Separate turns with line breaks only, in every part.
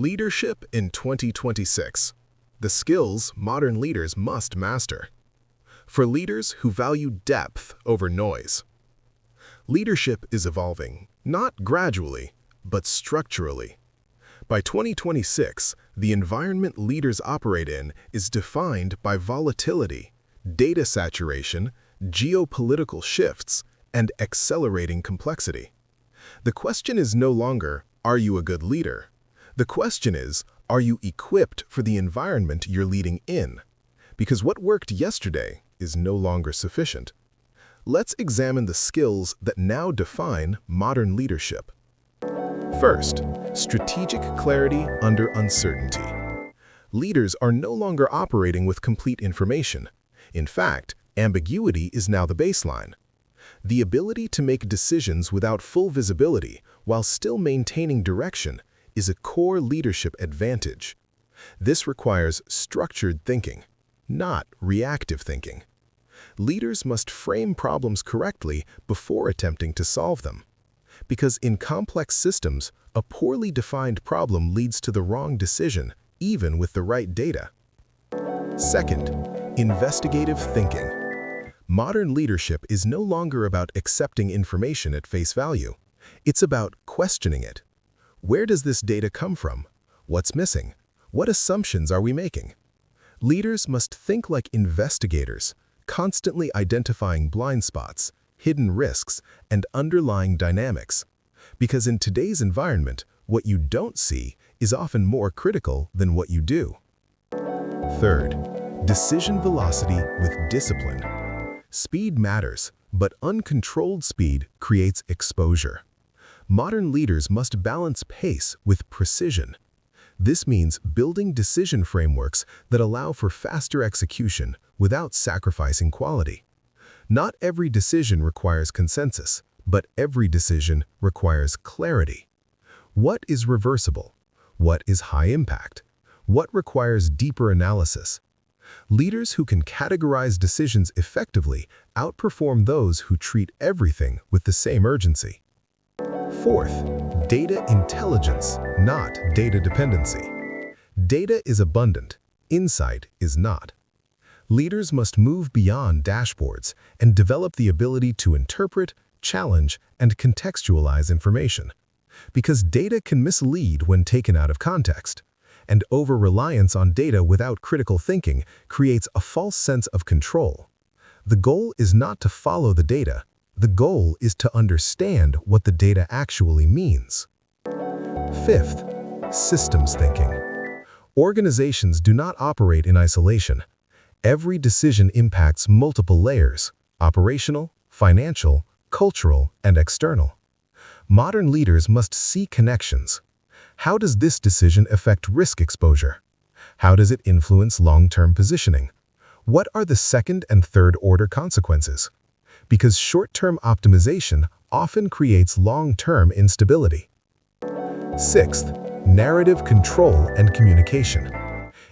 Leadership in 2026. The skills modern leaders must master. For leaders who value depth over noise. Leadership is evolving, not gradually, but structurally. By 2026, the environment leaders operate in is defined by volatility, data saturation, geopolitical shifts, and accelerating complexity. The question is no longer, are you a good leader? The question is, are you equipped for the environment you're leading in? Because what worked yesterday is no longer sufficient. Let's examine the skills that now define modern leadership. First, strategic clarity under uncertainty. Leaders are no longer operating with complete information. In fact, ambiguity is now the baseline. The ability to make decisions without full visibility while still maintaining direction is a core leadership advantage. This requires structured thinking, not reactive thinking. Leaders must frame problems correctly before attempting to solve them. Because in complex systems, a poorly defined problem leads to the wrong decision, even with the right data. Second, investigative thinking. Modern leadership is no longer about accepting information at face value. It's about questioning it. Where does this data come from? What's missing? What assumptions are we making? Leaders must think like investigators, constantly identifying blind spots, hidden risks, and underlying dynamics. Because in today's environment, what you don't see is often more critical than what you do. Third, decision velocity with discipline. Speed matters, but uncontrolled speed creates exposure. Modern leaders must balance pace with precision. This means building decision frameworks that allow for faster execution without sacrificing quality. Not every decision requires consensus, but every decision requires clarity. What is reversible? What is high impact? What requires deeper analysis? Leaders who can categorize decisions effectively outperform those who treat everything with the same urgency. Fourth, data intelligence, not data dependency. Data is abundant, insight is not. Leaders must move beyond dashboards and develop the ability to interpret, challenge, and contextualize information. Because data can mislead when taken out of context, and over-reliance on data without critical thinking creates a false sense of control. The goal is not to follow the data. The goal is to understand what the data actually means. Fifth, systems thinking. Organizations do not operate in isolation. Every decision impacts multiple layers: operational, financial, cultural, and external. Modern leaders must see connections. How does this decision affect risk exposure? How does it influence long-term positioning? What are the second and third-order consequences? Because short-term optimization often creates long-term instability. Sixth, narrative control and communication.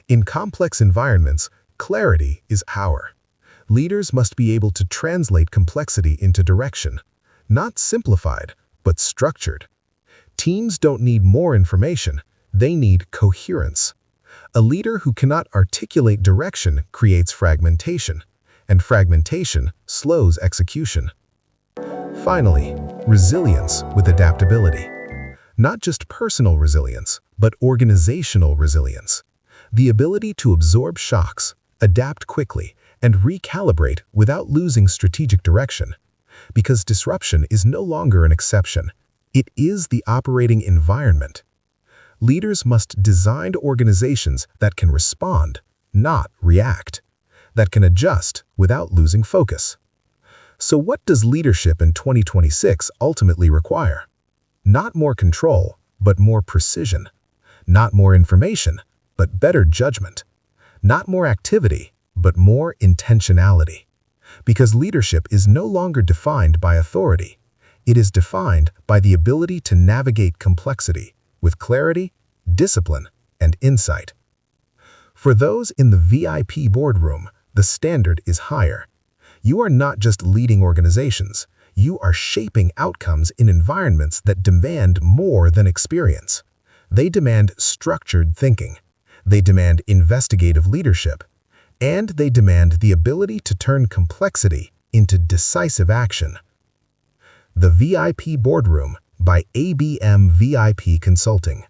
In complex environments, clarity is power. Leaders must be able to translate complexity into direction, not simplified, but structured. Teams don't need more information, they need coherence. A leader who cannot articulate direction creates fragmentation, and fragmentation slows execution. Finally, resilience with adaptability. Not just personal resilience, but organizational resilience. The ability to absorb shocks, adapt quickly, and recalibrate without losing strategic direction. Because disruption is no longer an exception, it is the operating environment. Leaders must design organizations that can respond, not react, that can adjust without losing focus. So what does leadership in 2026 ultimately require? Not more control, but more precision. Not more information, but better judgment. Not more activity, but more intentionality. Because leadership is no longer defined by authority. It is defined by the ability to navigate complexity with clarity, discipline, and insight. For those in the VIP boardroom, the standard is higher. You are not just leading organizations, you are shaping outcomes in environments that demand more than experience. They demand structured thinking. They demand investigative leadership. And they demand the ability to turn complexity into decisive action. The VIP Boardroom by ABM VIP Consulting.